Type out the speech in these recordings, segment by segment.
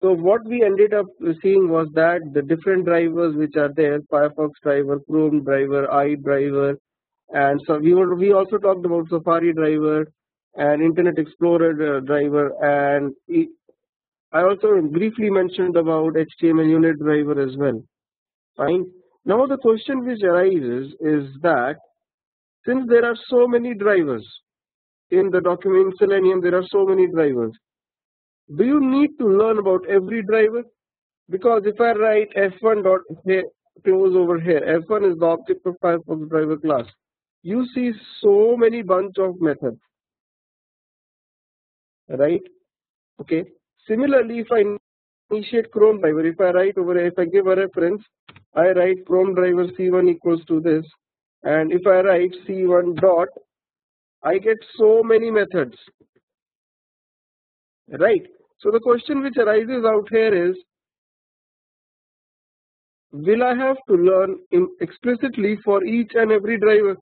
So what we ended up seeing was that the different drivers which are there, Firefox driver, Chrome driver, iDriver, and so we also talked about Safari driver and Internet Explorer driver, and I also briefly mentioned about HTML unit driver as well. Fine. Now the question which arises is that since there are so many drivers in the document Selenium, there are so many drivers. Do you need to learn about every driver? Because if I write f1 dot here, close over here, f1 is the object of Firefox driver class. You see so many bunch of methods, right? Okay. Similarly, if I initiate Chrome driver, if I write over here, if I give a reference, I write Chrome driver c1 equals to this, and if I write c1 dot, I get so many methods, right? So the question which arises out here is, will I have to learn explicitly for each and every driver?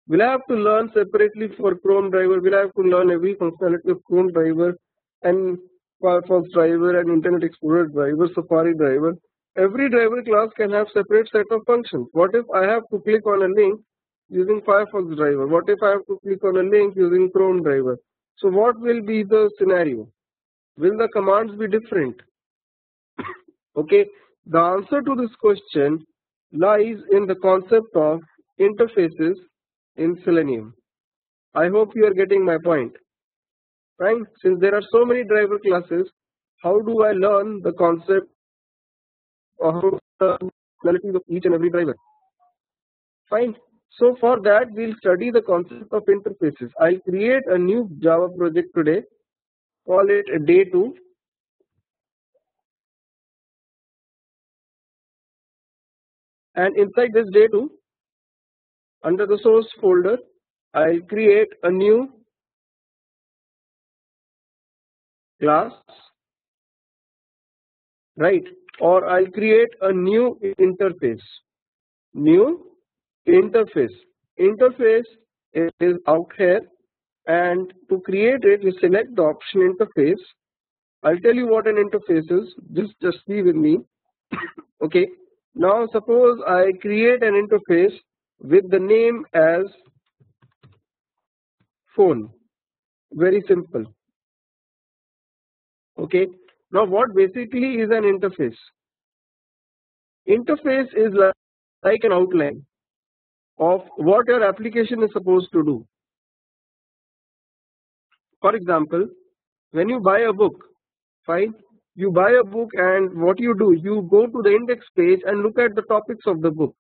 Will I have to learn separately for Chrome driver? Will I have to learn every functionality of Chrome driver and Firefox driver and Internet Explorer driver, Safari driver? Every driver class can have separate set of functions. What if I have to click on a link using Firefox driver? What if I have to click on a link using Chrome driver? So what will be the scenario? Will the commands be different? Okay, the answer to this question lies in the concept of interfaces in Selenium. I hope you are getting my point. Right? Since there are so many driver classes, how do I learn the concept of the functionalities of each and every driver? Fine. So for that, we'll study the concept of interfaces. I'll create a new Java project today. Call it day 2. And inside this day 2, under the source folder, I'll create a new class, right? Or I'll create a new interface. Interface is out here, and to create it, you select the option interface. I'll tell you what an interface is. Just be with me. Okay. Now suppose I create an interface with the name as phone. Very simple. Okay. Now what basically is an interface? Interface is like an outline of what your application is supposed to do. For example, when you buy a book, fine, you buy a book and what you do, you go to the index page and look at the topics of the book.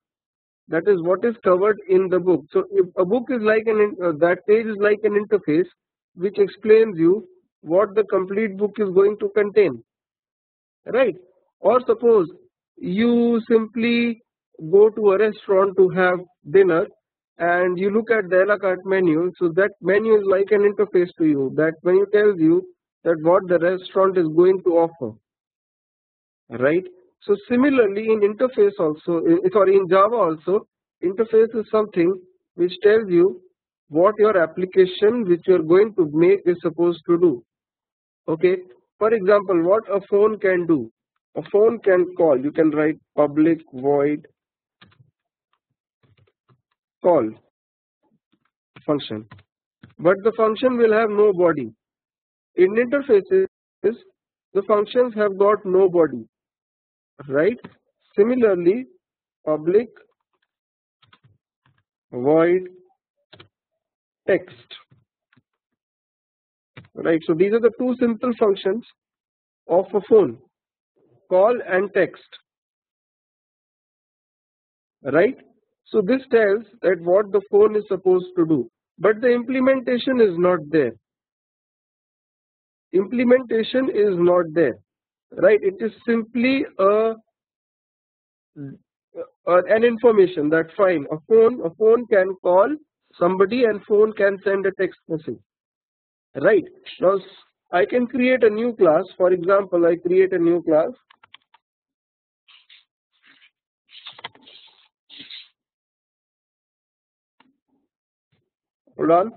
That is what is covered in the book. So if a book is like that page is like an interface which explains you what the complete book is going to contain, right? Or suppose you simply go to a restaurant to have dinner and you look at the a la carte menu. So that menu is like an interface to you. That menu tells you that what the restaurant is going to offer, right? So similarly in interface also, in Java also, interface is something which tells you what your application which you are going to make is supposed to do. Okay. For example, what a phone can do. A phone can call. You can write public void call function, but the function will have no body. In interfaces, the functions have got no body, right? Similarly, public void text, right? So these are the two simple functions of a phone, call and text, right? So this tells that what the phone is supposed to do, but the implementation is not there. Implementation is not there, right? It is simply an information that fine, a phone can call somebody and phone can send a text message, right? Now I can create a new class. For example, I create a new class. Hold on.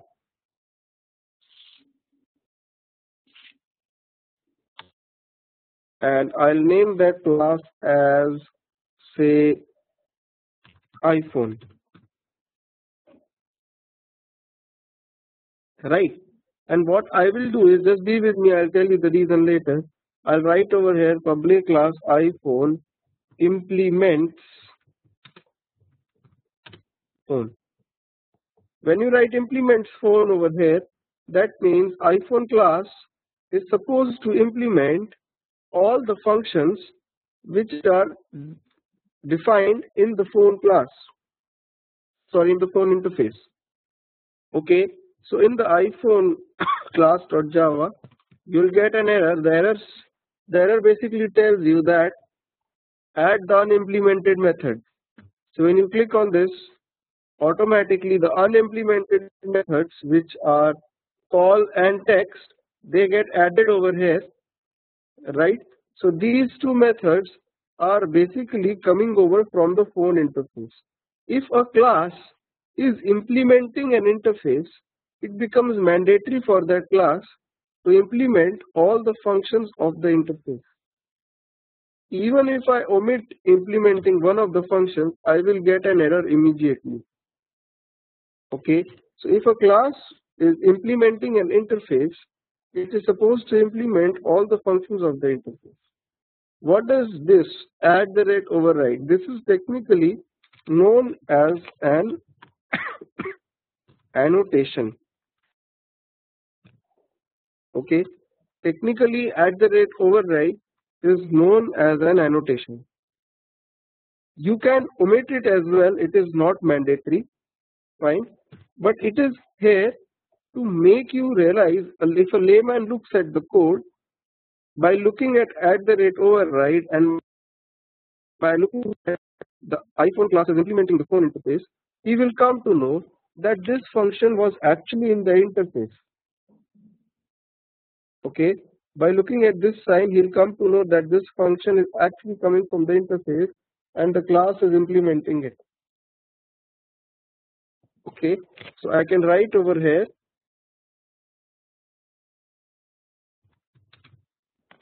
and I'll name that class as, say, iPhone, right? And what I will do is, just be with me, I'll tell you the reason later. I'll write over here public class iPhone implements phone. When you write implements phone over here, that means iPhone class is supposed to implement all the functions which are defined in the phone class, sorry, in the phone interface. Okay, so in the iPhone class.java, you'll get an error. The error basically tells you that add the unimplemented method. So when you click on this, automatically the unimplemented methods, which are call and text, they get added over here, right? So these two methods are basically coming over from the phone interface. If a class is implementing an interface, it becomes mandatory for that class to implement all the functions of the interface. Even if I omit implementing one of the functions, I will get an error immediately. Okay, so if a class is implementing an interface, it is supposed to implement all the functions of the interface. What does this @override? This is technically known as an annotation. Okay, technically @override is known as an annotation. You can omit it as well, it is not mandatory, fine, but it is here to make you realize, if a layman looks at the code, by looking at @override and by looking at the iPhone class is implementing the phone interface, he will come to know that this function was actually in the interface. Okay, by looking at this sign, he'll come to know that this function is actually coming from the interface and the class is implementing it. Okay, so I can write over here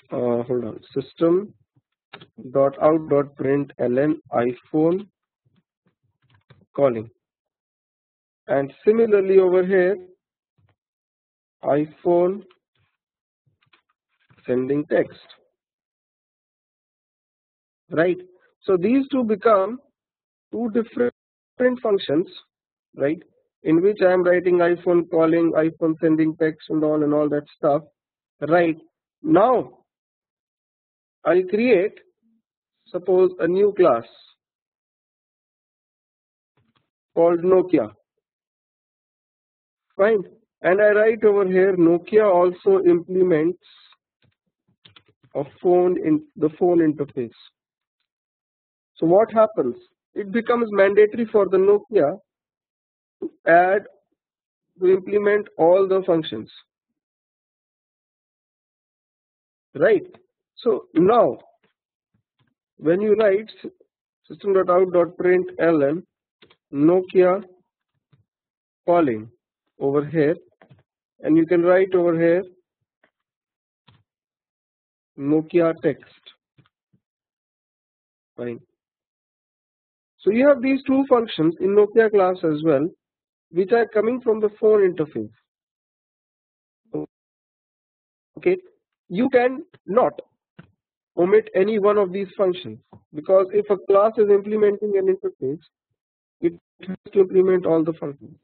hold on, system.out.println iPhone calling, and similarly over here iPhone sending text, right? So these two become two different functions, right, in which I am writing iPhone calling, iPhone sending text and all that stuff, right? Now I'll create, suppose, a new class called Nokia, fine, and I write over here Nokia also implements a phone in the phone interface. So what happens? It becomes mandatory for the Nokia to implement all the functions, right? So now when you write system.out.println Nokia calling over here, and you can write over here Nokia text, fine. So you have these two functions in Nokia class as well, which are coming from the phone interface. Okay, you can not omit any one of these functions, because if a class is implementing an interface, it has to implement all the functions.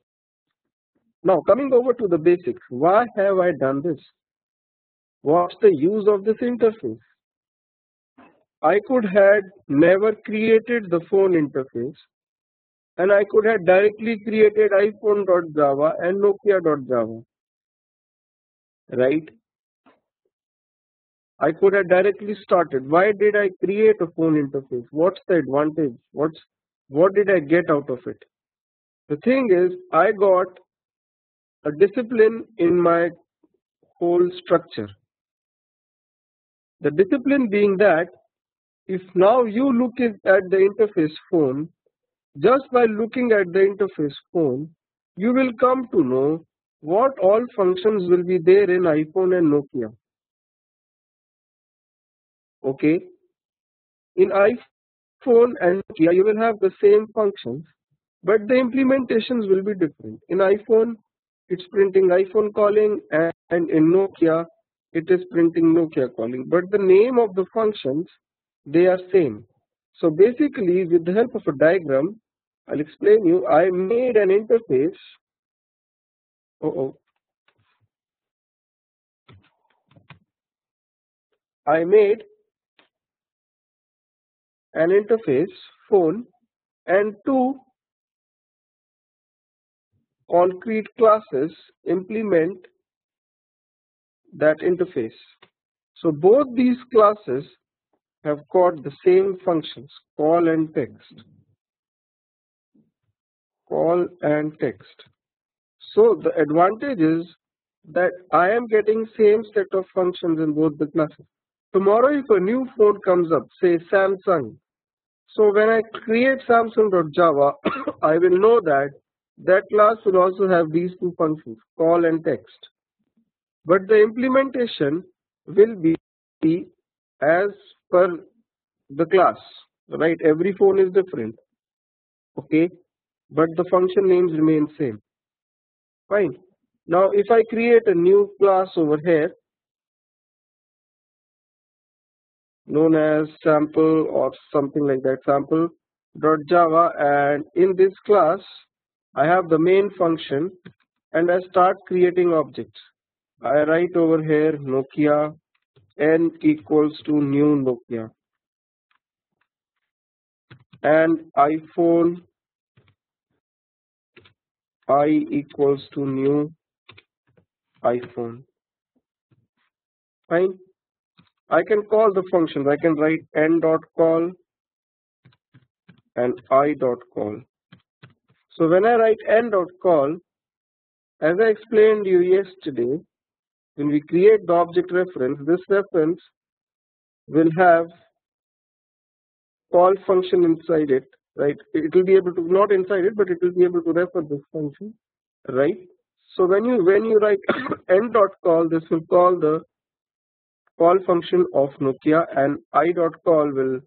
Now coming over to the basics, why have I done this? What's the use of this interface? I could have never created the phone interface, and I could have directly created iPhone.java and Nokia.java, right? I could have directly started. Why did I create a phone interface? What's the advantage? What did I get out of it? The thing is, I got a discipline in my whole structure. The discipline being that if now you look at the interface phone, just by looking at the interface phone, you will come to know what all functions will be there in iPhone and Nokia. Okay, in iPhone and Nokia you will have the same functions, but the implementations will be different. In iPhone it's printing iPhone calling, and in Nokia it is printing Nokia calling, but the name of the functions, they are same. So basically, with the help of a diagram, I'll explain you. I made an interface. I made an interface phone and two concrete classes implement that interface. So both these classes have got the same functions, call and text. Call and text. So the advantage is that I am getting same set of functions in both the classes. Tomorrow if a new phone comes up, say Samsung, so when I create Samsung.java, I will know that that class will also have these two functions, call and text. But the implementation will be as per the class, right? Every phone is different, okay? But the function names remain same. Fine. Now if I create a new class over here known as sample or something like that, sample.java, and in this class I have the main function and I start creating objects. I write over here Nokia n equals to new Nokia and iPhone I equals to new iPhone. Fine. I can call the functions. I can write n.call and i.call. So when I write n.call, as I explained you yesterday, when we create the object reference, this reference will have call function inside it, right? It will be able to, not inside it, but it will be able to refer this function, right? So when you write n.call, this will call the call function of Nokia, and i.call will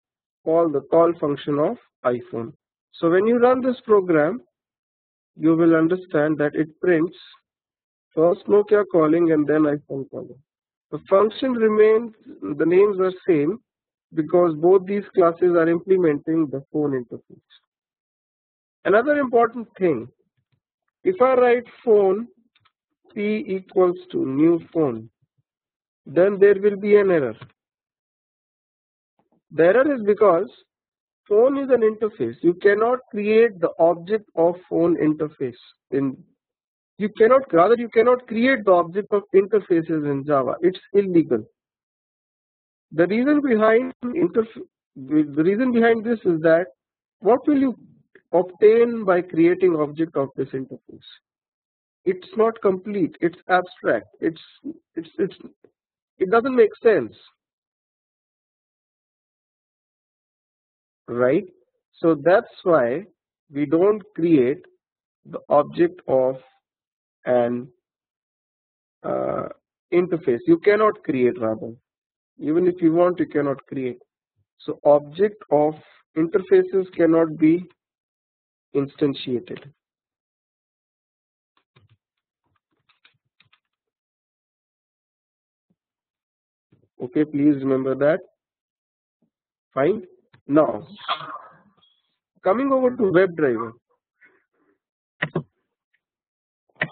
call the call function of iPhone. So when you run this program, you will understand that it prints first Nokia calling and then iPhone calling. The function remains, the names are same because both these classes are implementing the phone interface. Another important thing, if I write phone p equals to new phone, then there will be an error. The error is because phone is an interface. You cannot create the object of phone interface you cannot create the object of interfaces in Java. It's illegal. The reason behind this is that what will you obtain by creating object of this interface? It's not complete. It's abstract. It doesn't make sense, right? So that's why we don't create the object of an interface. You cannot create, rather, even if you want, you cannot create. So object of interfaces cannot be instantiated. Okay, please remember that. Fine. Now coming over to WebDriver,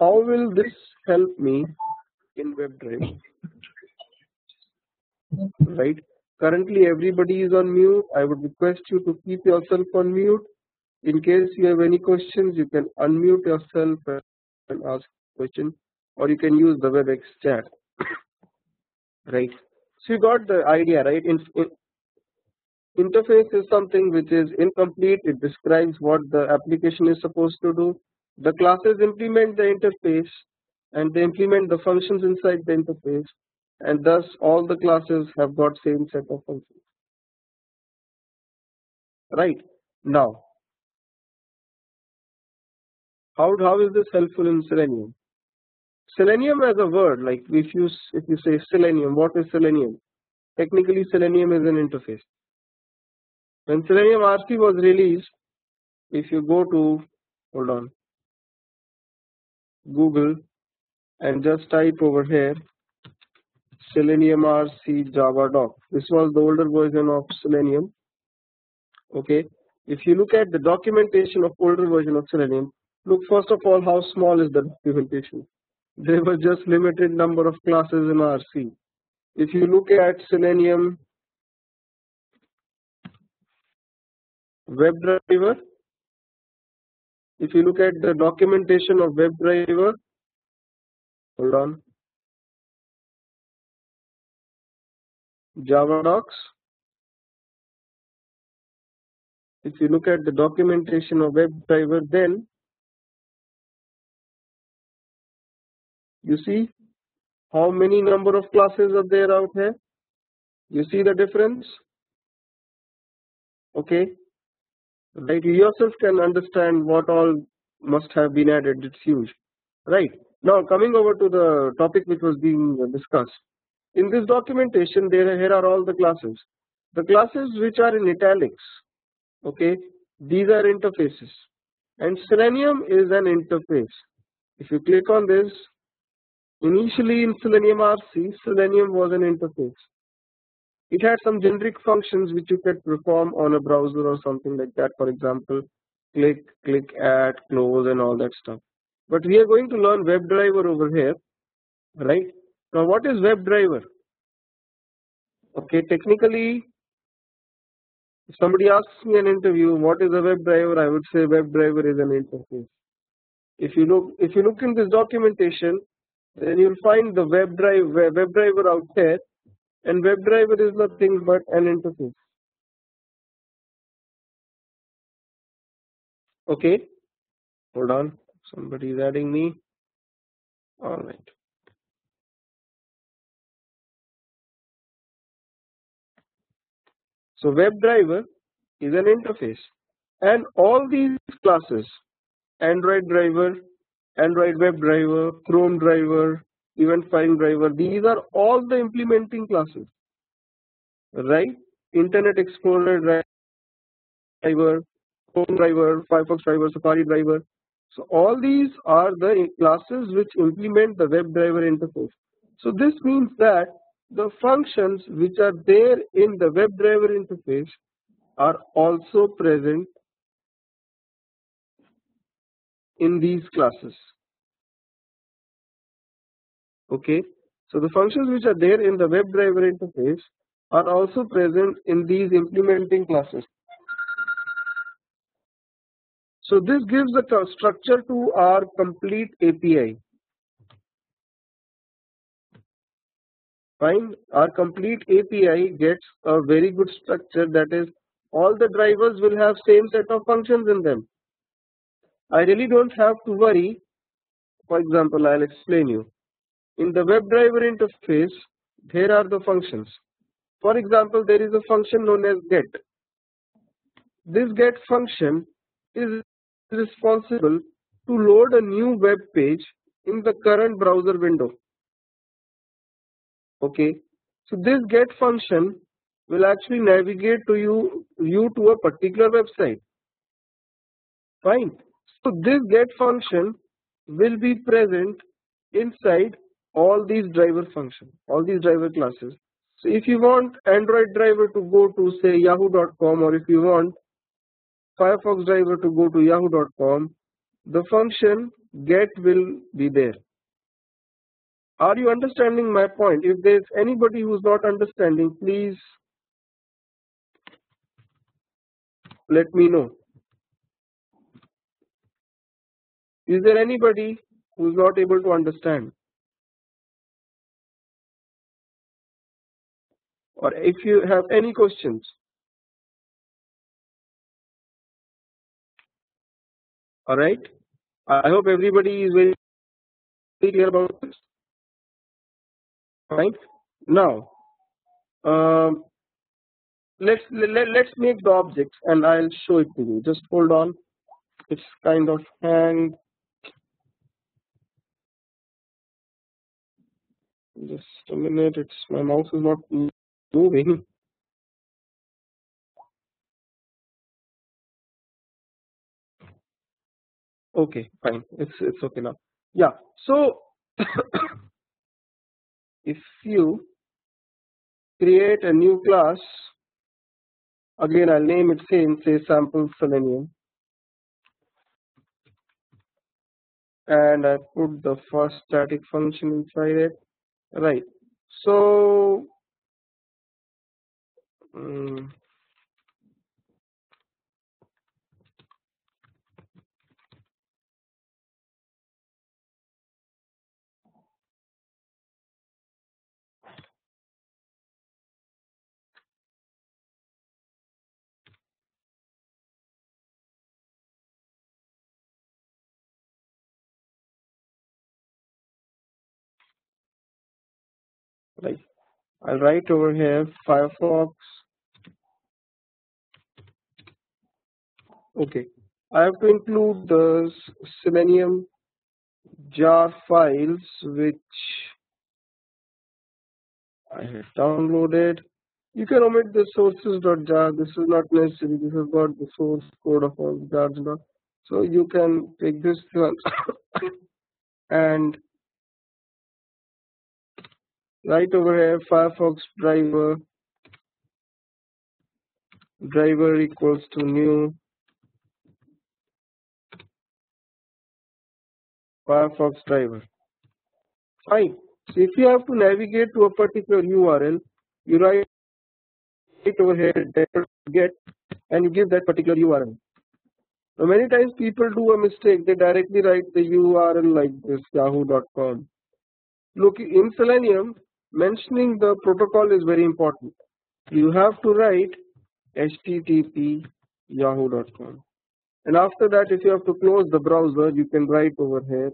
how will this help me in WebDriver? Right. Currently everybody is on mute. I would request you to keep yourself on mute. In case you have any questions, you can unmute yourself and ask a question, or you can use the WebEx chat. Right. So you got the idea, right? Interface is something which is incomplete. It describes what the application is supposed to do. The classes implement the interface and they implement the functions inside the interface, and thus all the classes have got same set of functions. Right. Now, how is this helpful in Selenium? Selenium as a word, like if you say Selenium, what is Selenium? technically Selenium is an interface. When Selenium RC was released, if you go to, hold on, Google and just type over here Selenium RC Java doc. This was the older version of Selenium. Okay. If you look at the documentation of older version of Selenium, look first of all how small is the documentation. There were just limited number of classes in RC. If you look at Selenium WebDriver, if you look at the documentation of WebDriver, hold on, Java docs. If you look at the documentation of WebDriver, then you see how many number of classes are there out here. You see the difference? Okay, right? You yourself can understand what all must have been added. It's huge, right? Now coming over to the topic which was being discussed. In this documentation, here are all the classes. The classes which are in italics, okay, these are interfaces, and Selenium is an interface. If you click on this, initially in Selenium RC, Selenium was an interface. It had some generic functions which you could perform on a browser or something like that. For example, click, add, close, and all that stuff. But we are going to learn WebDriver over here, right? Now, what is WebDriver? Okay, technically, if somebody asks me an interview, what is a WebDriver? I would say WebDriver is an interface. If you look in this documentation, then you'll find the WebDriver out there, and WebDriver is nothing but an interface. Okay, hold on, somebody is adding me. All right. So WebDriver is an interface, and all these classes, Android driver, Android WebDriver, Chrome driver, Event File driver, these are all the implementing classes, right? Internet Explorer driver, Chrome driver, Firefox driver, Safari driver. So all these are the classes which implement the WebDriver interface. So this means that the functions which are there in the WebDriver interface are also present in these classes. Okay, so the functions which are there in the WebDriver interface are also present in these implementing classes. So this gives a structure to our complete API. Fine, our complete API gets a very good structure, that is, all the drivers will have same set of functions in them. I really don't have to worry. For example, I'll explain you. In the WebDriver interface, here are the functions. For example, there is a function known as get. This get function is responsible to load a new web page in the current browser window. Okay, so this get function will actually navigate to you to a particular website. Fine. So this get function will be present inside all these driver functions, all these driver classes. So if you want Android driver to go to say yahoo.com, or if you want Firefox driver to go to yahoo.com, the function get will be there. Are you understanding my point? If there's anybody who's not understanding, please let me know. Is there anybody who's not able to understand? Or if you have any questions? Alright, I hope everybody is very clear about this. Right now, let's make the objects and I'll show it to you. Just hold on, it's kind of hanged. Just a minute, my mouse is not moving. Okay, fine. It's okay now. Yeah. So if you create a new class, again I'll name it same, say sample Selenium, and I put the first static function inside it. Right. So mm, right. I'll write over here Firefox. Okay. I have to include the Selenium jar files which I have downloaded. You can omit the sources.jar. This is not necessary. This has got the source code of all the jars now. So you can take this one and write over here Firefox driver equals to new Firefox driver. Fine. So if you have to navigate to a particular URL, you write over here get and you give that particular URL. Now many times people do a mistake. They directly write the URL like this yahoo.com. Look, in Selenium, mentioning the protocol is very important. You have to write http yahoo.com, and after that if you have to close the browser, you can write over here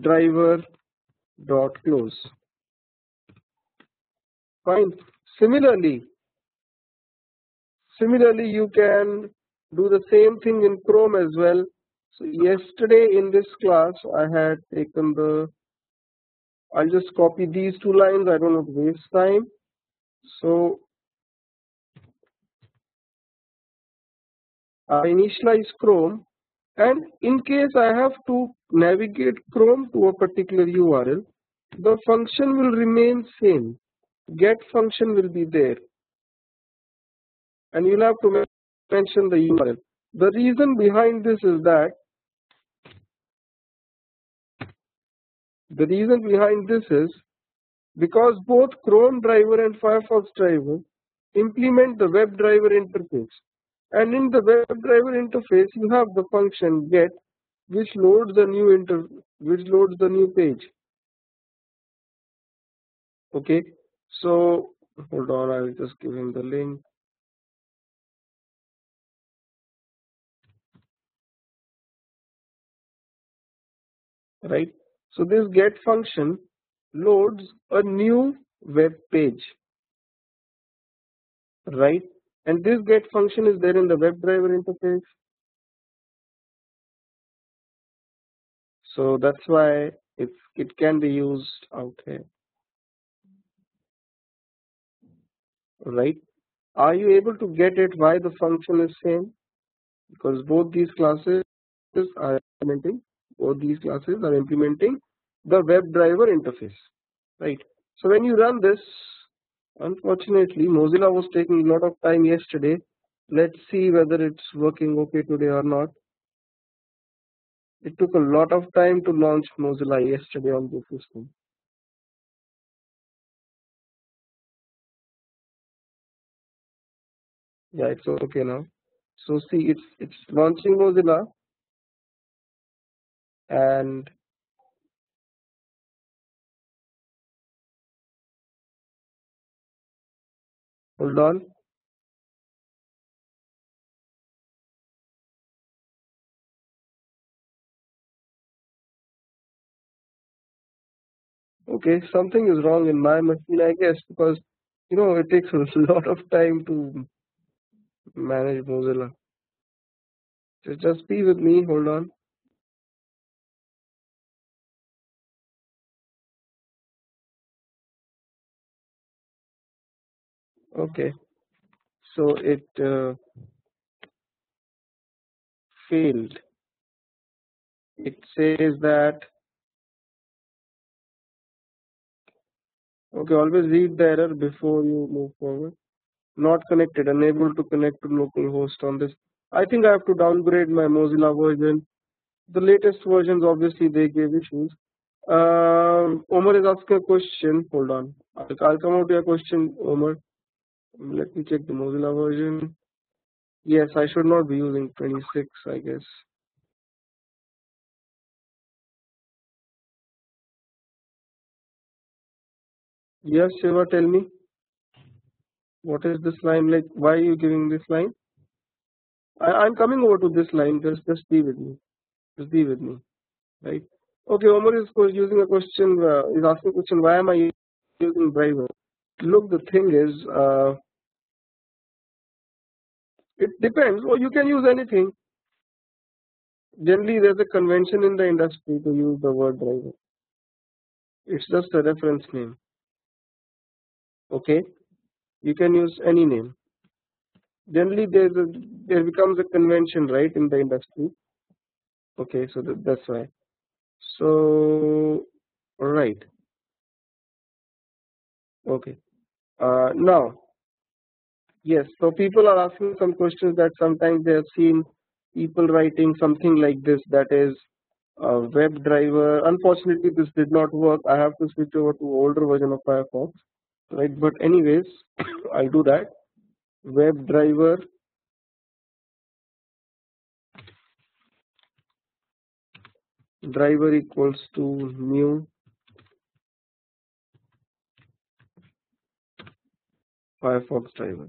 driver.close. Fine. Similarly you can do the same thing in Chrome as well. So yesterday in this class I had taken I'll just copy these two lines. I don't want to waste time. So I initialize Chrome, and in case I have to navigate Chrome to a particular URL, the function will remain same. Get function will be there, and you'll have to mention the URL. The reason behind this is that because both Chrome driver and Firefox driver implement the WebDriver interface, and in the WebDriver interface you have the function get, which loads the new page. Okay, so hold on, I will just give him the link. Right, so this get function loads a new web page, right, and this get function is there in the WebDriver interface. So that's why it can be used out here, right? Are you able to get it why the function is same? Because both these classes are implementing the WebDriver interface, right? So when you run this, unfortunately Mozilla was taking a lot of time yesterday. Let's see whether it's working okay today or not. It took a lot of time to launch Mozilla yesterday on this system. Yeah, it's okay now. So see, it's launching Mozilla, and hold on. Okay, something is wrong in my machine, I guess, because it takes a lot of time to manage Mozilla. Just be with me. Hold on. Okay, so it failed. It says that, okay, always read the error before you move forward. Not connected, unable to connect to localhost on this. I think I have to downgrade my Mozilla version. The latest versions, obviously, they gave issues. Omar is asking a question. Hold on. I'll come out to your question, Omar. Let me check the Mozilla version. Yes, I should not be using 26, I guess. Yes, Shiva, tell me. What is this line like? Why are you giving this line? I'm coming over to this line. Just be with me. Just be with me. Right. Okay, Omar is using a question. Is asking a question. Why am I using driver? Look, the thing is, it depends. Or you can use anything. Generally, there's a convention in the industry to use the word driver. It's just a reference name. Okay, you can use any name. Generally, there becomes a convention, right, in the industry. Okay, so that's why. So, right. Okay. Now, yes. So people are asking some questions that sometimes they have seen people writing something like this. That is WebDriver. Unfortunately, this did not work. I have to switch over to older version of Firefox. Right. But anyways, I'll do that. WebDriver driver equals to new Firefox driver.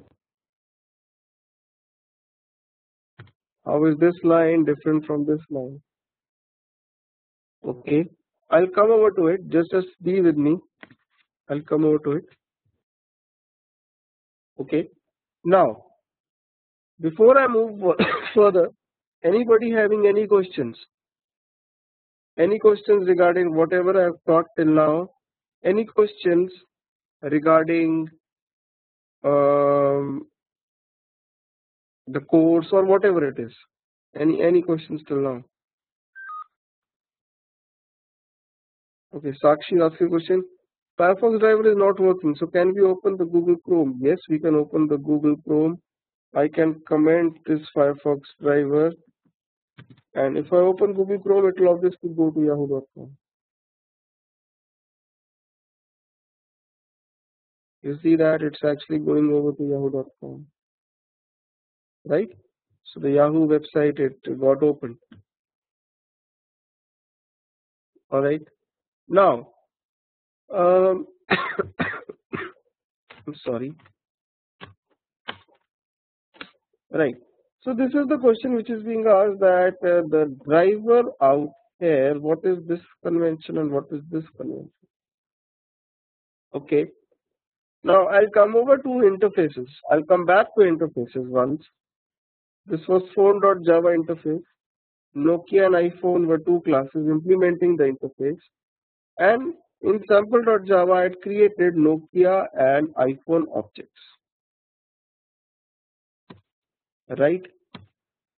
How is this line different from this line? Okay, I'll come over to it. Just be with me. I'll come over to it. Okay. Now, before I move further, anybody having any questions? Any questions regarding whatever I have taught till now? Any questions regarding the course or whatever it is? Any questions till now? Okay, Sakshi asked a question. Firefox driver is not working, so can we open the Google Chrome? Yes, we can open the Google Chrome. I can comment this Firefox driver, and if I open Google Chrome, it will obviously go to yahoo.com. You see that it's actually going over to yahoo.com, right? So the Yahoo website, it got opened. All right. Now, I'm sorry. Right. So this is the question which is being asked, that the driver out here, what is this convention and what is this convention? Okay. Now I'll come over to interfaces. I'll come back to interfaces once. This was phone.java interface. Nokia and iPhone were two classes implementing the interface. And in sample.java, I had created Nokia and iPhone objects. Right.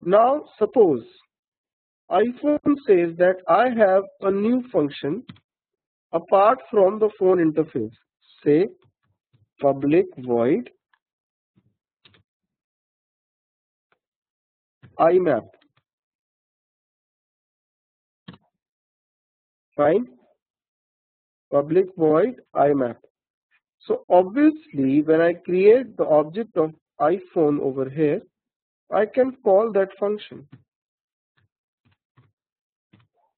Now suppose iPhone says that I have a new function apart from the phone interface. Say public void IMAP. Fine. Public void IMAP. So obviously, when I create the object of iPhone over here, I can call that function.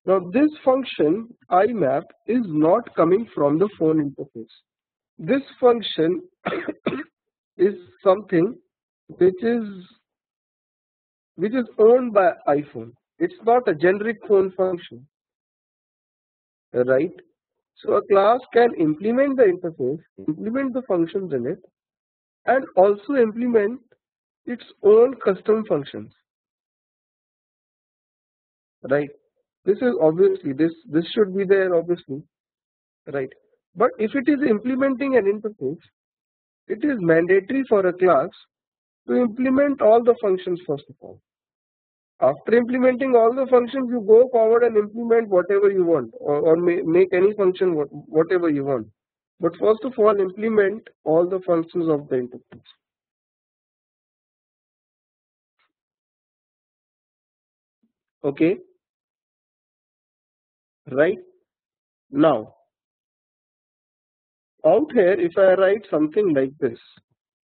Now this function IMAP is not coming from the phone interface. This function is something which is owned by iPhone. It's not a generic phone function, right? So a class can implement the interface, implement the functions in it, and also implement its own custom functions, right? This is obviously this should be there obviously, right? But if it is implementing an interface, it is mandatory for a class to implement all the functions first of all. After implementing all the functions, you go forward and implement whatever you want, or make any function whatever you want. But first of all, implement all the functions of the interface. Okay, right? Now, out here, if I write something like this,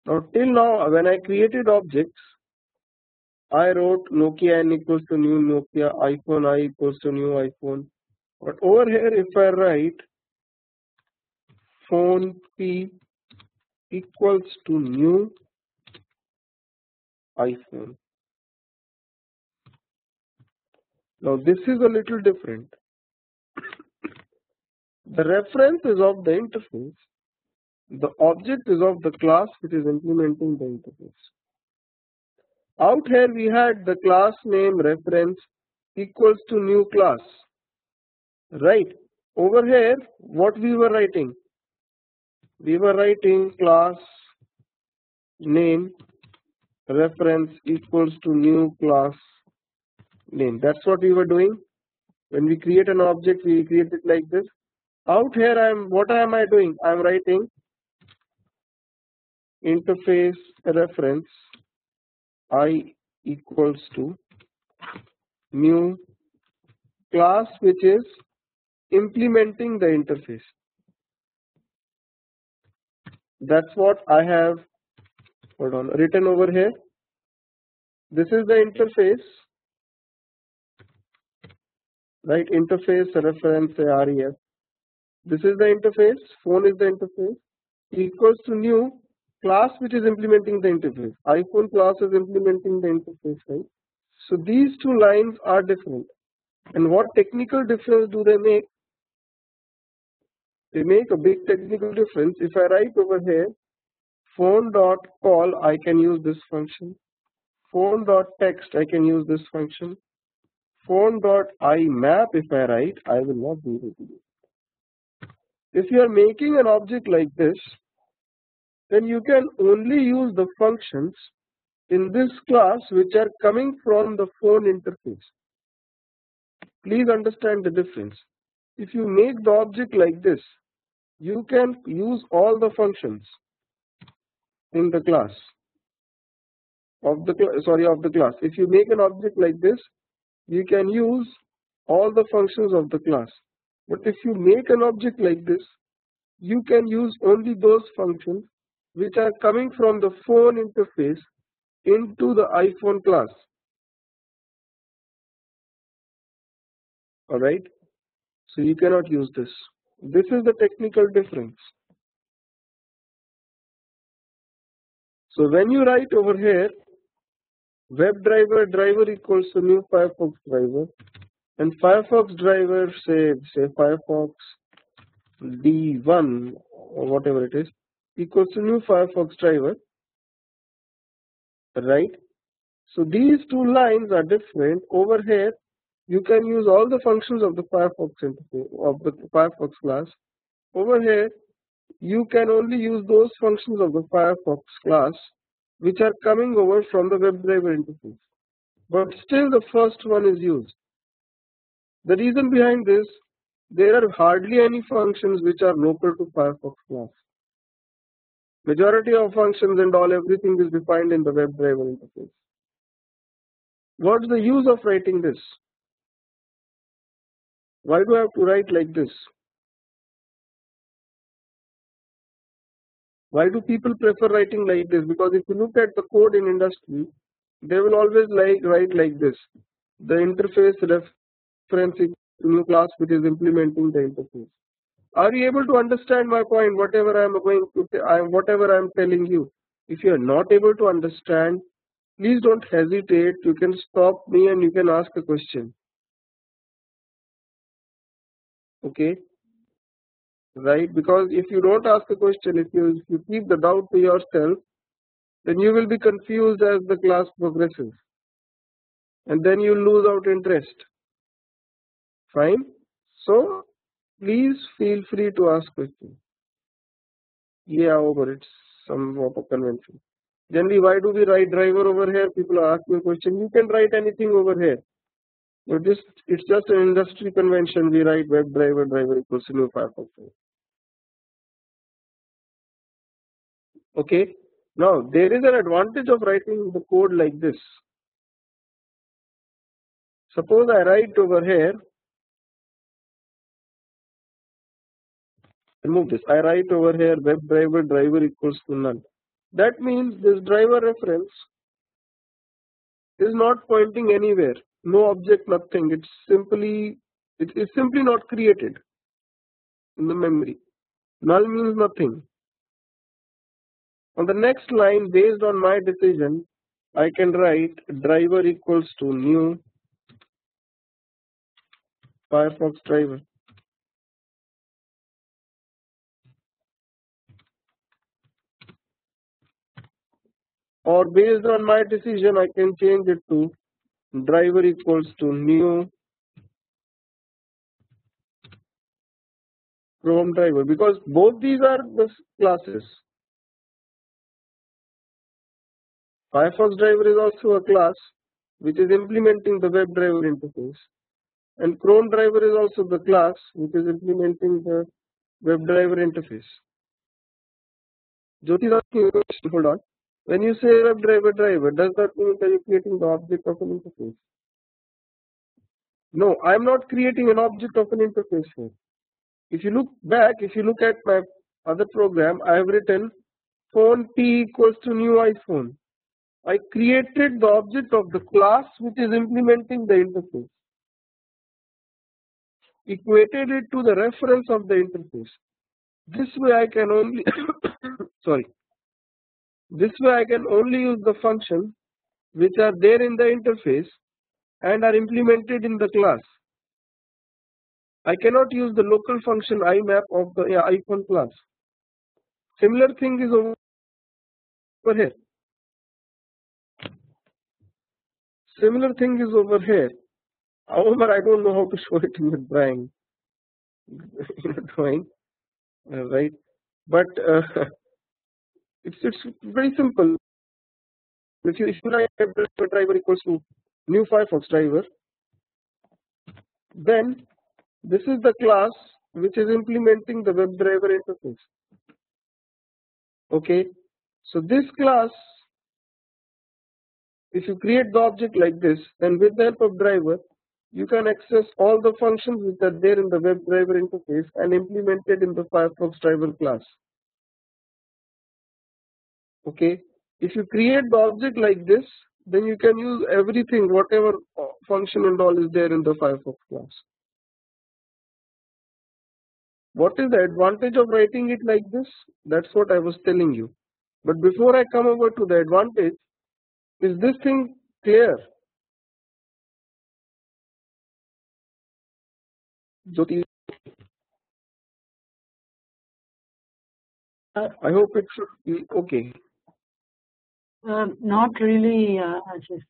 now till now when I created objects, I wrote Nokia n equals to new Nokia, iPhone I equals to new iPhone. But over here, if I write phone P equals to new iPhone. Now this is a little different. The reference is of the interface. The object is of the class which is implementing the interface. Out here we had the class name reference equals to new class. Right. Over here, what we were writing? We were writing class name reference equals to new class name. That's what we were doing. When we create an object, we create it like this. Out here, what am I doing? I am writing interface reference I equals to new class which is implementing the interface. That's what I have written over here. This is the interface, right? Interface reference ref. This is the interface. Phone is the interface. Equals to new class which is implementing the interface. iPhone class is implementing the interface, right? So these two lines are different. And what technical difference do they make? They make a big technical difference. If I write over here phone.call, I can use this function. Phone.text, I can use this function. Phone.imap, if I write, I will not be able to do it. If you are making an object like this, then you can only use the functions in this class which are coming from the phone interface. Please understand the difference. If you make the object like this, you can use all the functions in the class of the class. If you make an object like this, you can use all the functions of the class. But if you make an object like this, you can use only those functions which are coming from the phone interface into the iPhone class. Alright, so you cannot use this. This is the technical difference. So when you write over here WebDriver driver equals to new Firefox driver, and Firefox driver say Firefox D1 or whatever it is equals to new Firefox driver, right? So these two lines are different. Over here you can use all the functions of the Firefox interface of the Firefox class. Over here you can only use those functions of the Firefox class which are coming over from the WebDriver interface. But still the first one is used. The reason behind this, there are hardly any functions which are local to Firefox class. Majority of functions and everything is defined in the WebDriver interface. What's the use of writing this? Why do I have to write like this? Why do people prefer writing like this? Because if you look at the code in industry, they will always write like this. The interface reference is new class which is implementing the interface. Are you able to understand my point? Whatever I am going to say, whatever I am telling you. If you are not able to understand, please don't hesitate. You can stop me and you can ask a question. Okay, right? Because if you don't ask a question, if you keep the doubt to yourself, then you will be confused as the class progresses, and then you lose out interest. Fine. So please feel free to ask questions. Yeah, over. It's some proper convention. Generally, why do we write driver over here? People are asking a question. You can write anything over here. But it's just an industry convention. We write WebDriver driver equals to new Firefox. Okay. Now there is an advantage of writing the code like this. Suppose I write over here. Remove this. I write over here WebDriver driver equals to none. That means this driver reference is not pointing anywhere. No object, nothing. It is simply not created in the memory. Null means nothing. On the next line, based on my decision, I can write driver equals to new Firefox driver. Or based on my decision, I can change it to driver equals to new Chrome driver, because both these are the classes. Firefox driver is also a class which is implementing the WebDriver interface, and Chrome driver is also the class which is implementing the WebDriver interface. Jyoti is asking a question, hold on. When you say WebDriver driver, does that mean that you're creating the object of an interface? No, I am not creating an object of an interface here. If you look back, if you look at my other program, I have written phone P equals to new iPhone. I created the object of the class which is implementing the interface, equated it to the reference of the interface. This way I can only This way I can only use the functions which are there in the interface and are implemented in the class. I cannot use the local function IMAP of the iPhone class. Similar thing is over here. Similar thing is over here. However, I don't know how to show it in the drawing. Right? But it's very simple. If you write driver equals to new Firefox driver, then this is the class which is implementing the WebDriver interface. Okay, so this class, if you create the object like this, then with the help of driver, you can access all the functions which are there in the WebDriver interface and implemented in the Firefox driver class. Okay, if you create the object like this, then you can use everything, whatever function and all is there in the Firefox class. What is the advantage of writing it like this? That's what I was telling you. But before I come over to the advantage, is this thing clear? Jyoti, I hope it should be okay. Not really, Ashish.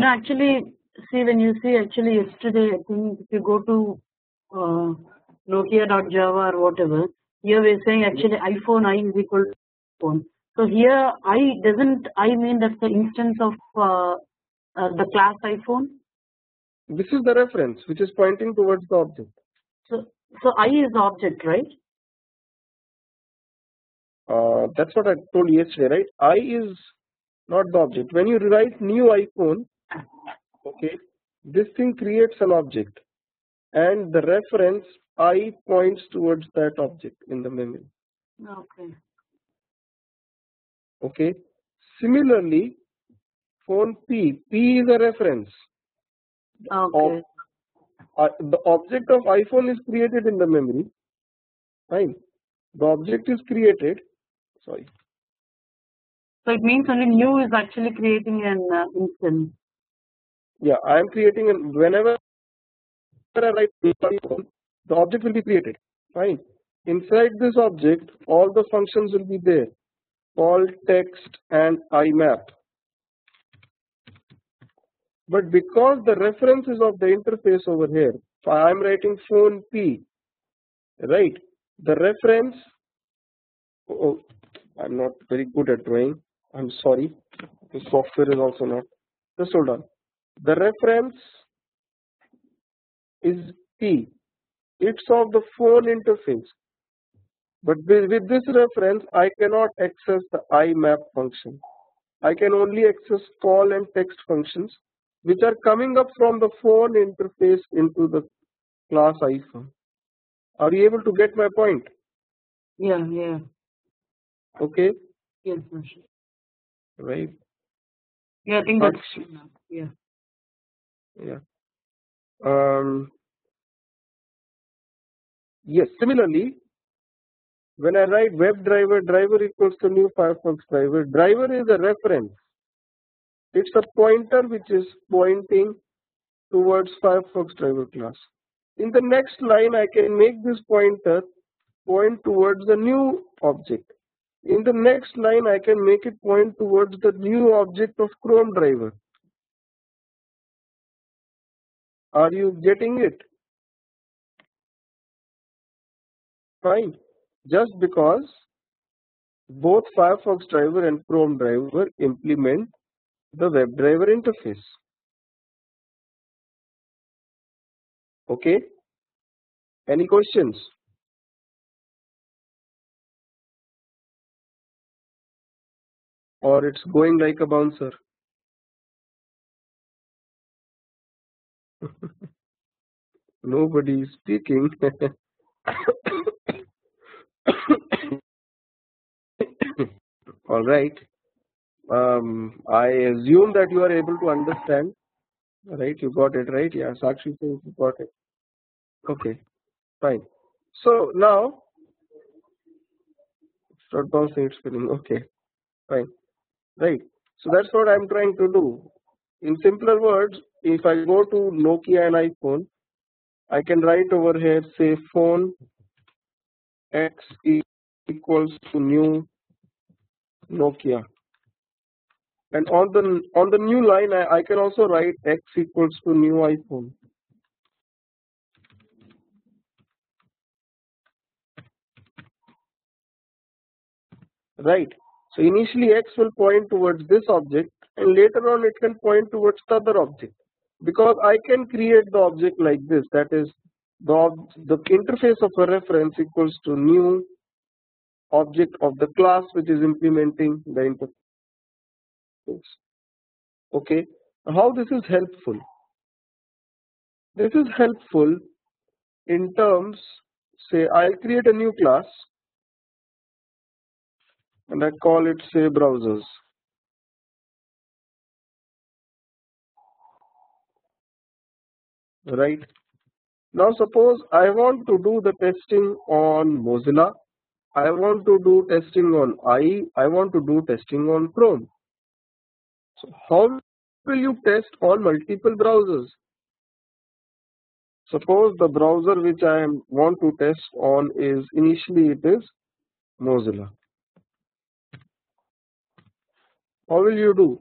Actually, see, when you see actually yesterday, I think if you go to Nokia.java or whatever, here we're saying actually iPhone I is equal to phone. So here doesn't I mean that's the instance of the class iPhone? This is the reference which is pointing towards the object. So I is the object, right? That's what I told you yesterday, right? I is not the object. When you write new iPhone, okay, this thing creates an object, and the reference I points towards that object in the memory. Okay. Okay. Similarly, phone P is a reference. Okay. The object of iPhone is created in the memory. Fine. The object is created. Sorry. So it means only new is actually creating an instance. Yeah, I am creating whenever I write iPhone, the object will be created. Fine. Inside this object, all the functions will be there. Call, text, and IMAP. But because the reference is of the interface over here, I am writing phone P, right? The reference, I'm not very good at drawing. I'm sorry. The software is also not. Just hold on. The reference is P. It's of the phone interface. But with this reference, I cannot access the IMAP function. I can only access call and text functions which are coming up from the phone interface into the class iPhone. Are you able to get my point? Yeah. Okay. Yes. Right. Yeah, I think that's enough. Yeah. Yeah. Yes. Similarly, when I write WebDriver, driver equals to new Firefox driver. Driver is a reference. It's a pointer which is pointing towards Firefox driver class. In the next line, I can make this pointer point towards the new object. In the next line, I can make it point towards the new object of Chrome driver. Are you getting it? Fine. Just because both Firefox driver and Chrome driver implement the WebDriver interface. Okay. Any questions? Or it's going like a bouncer? Nobody is speaking. All right. I assume that you are able to understand. Right? You got it, right? Yeah. Sakshi says you got it. Okay. Fine. So now, start bouncing, it's spinning. Okay. Fine. Right. So that's what I'm trying to do. In simpler words, if I go to Nokia and iPhone, I can write over here, say phone X equals to new Nokia, and on the new line I can also write X equals to new iPhone. Right. So initially X will point towards this object, and later on it can point towards the other object, because I can create the object like this. That is, the interface of a reference equals to new object of the class which is implementing the interface. Okay. How this is helpful? This is helpful in terms, say I'll create a new class and I call it, say, browsers. Right. Now suppose I want to do the testing on Mozilla, I want to do testing on I want to do testing on Chrome. So how will you test on multiple browsers? Suppose the browser which I want to test on is, initially it is Mozilla. How will you do?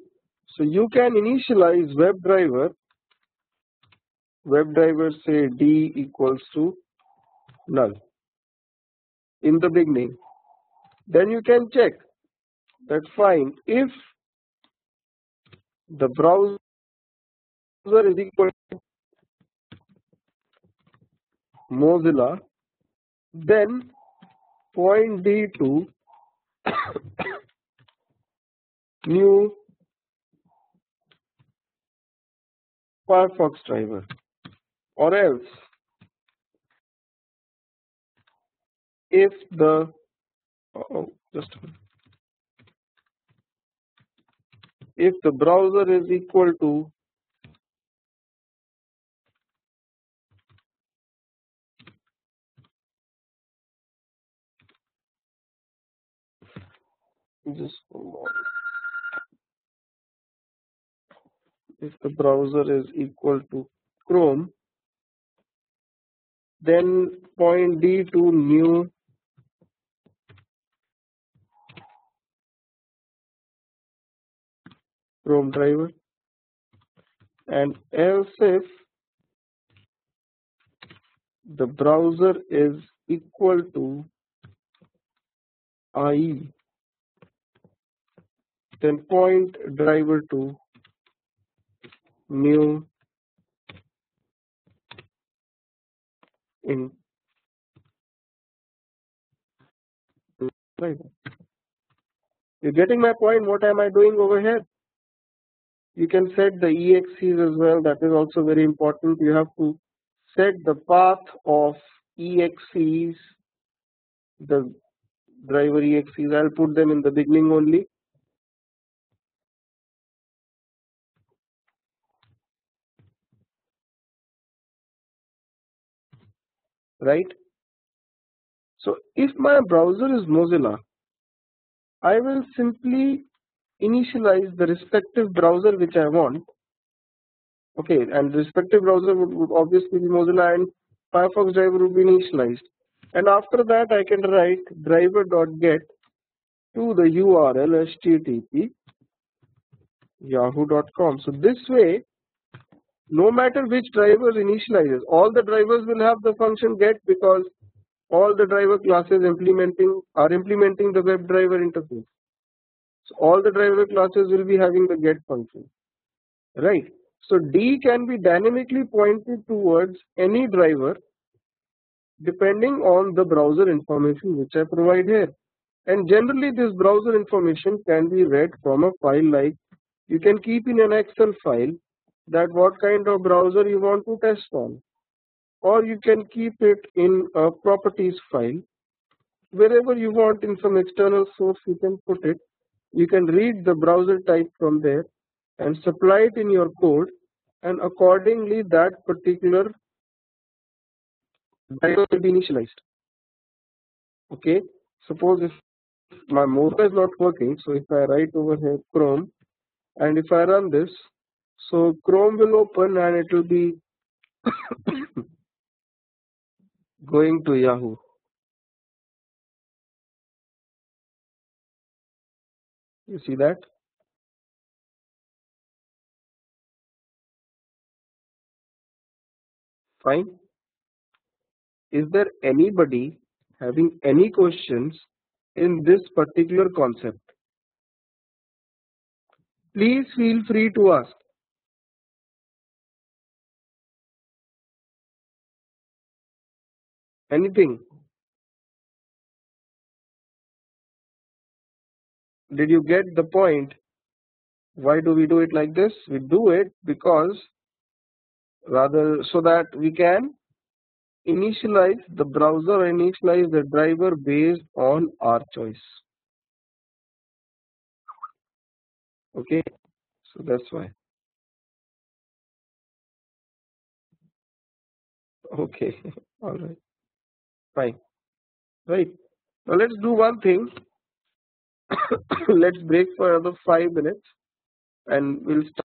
So you can initialize WebDriver say D equals to null in the beginning. Then you can check that, fine, if the browser is equal to Mozilla, then point D to new Firefox driver, or else if the if the browser is equal to if the browser is equal to Chrome, then point D to new Chrome driver, and else if the browser is equal to IE, then point driver to new in driver. You're getting my point? What am I doing over here? You can set the exes as well. That is also very important. You have to set the path of exes, the driver exes. I'll put them in the beginning only. Right? So if my browser is Mozilla, I will simply initialize the respective browser which I want. Okay, and the respective browser would obviously be Mozilla, and Firefox driver would be initialized. And after that, I can write driver.get to the URL http yahoo.com. So this way, no matter which driver initializes, all the drivers will have the function get, because all the driver classes are implementing the WebDriver interface. So all the driver classes will be having the get function, right? So D can be dynamically pointed towards any driver depending on the browser information which I provide here. And generally this browser information can be read from a file, like you can keep in an Excel file that what kind of browser you want to test on, or you can keep it in a properties file. Wherever you want in some external source you can put it. You can read the browser type from there and supply it in your code, and accordingly that particular driver will be initialized. Okay, suppose if my Mozilla is not working, so if I write over here Chrome and if I run this, so Chrome will open and it will be going to Yahoo. You see that? Fine. Is there anybody having any questions in this particular concept? Please feel free to ask. Anything? Did you get the point? Why do we do it like this? We do it because rather so that we can initialize the browser, initialize the driver based on our choice. Okay, so that's why. Okay, all right, fine, right. Now let's do one thing. Let's break for another 5 minutes and we'll start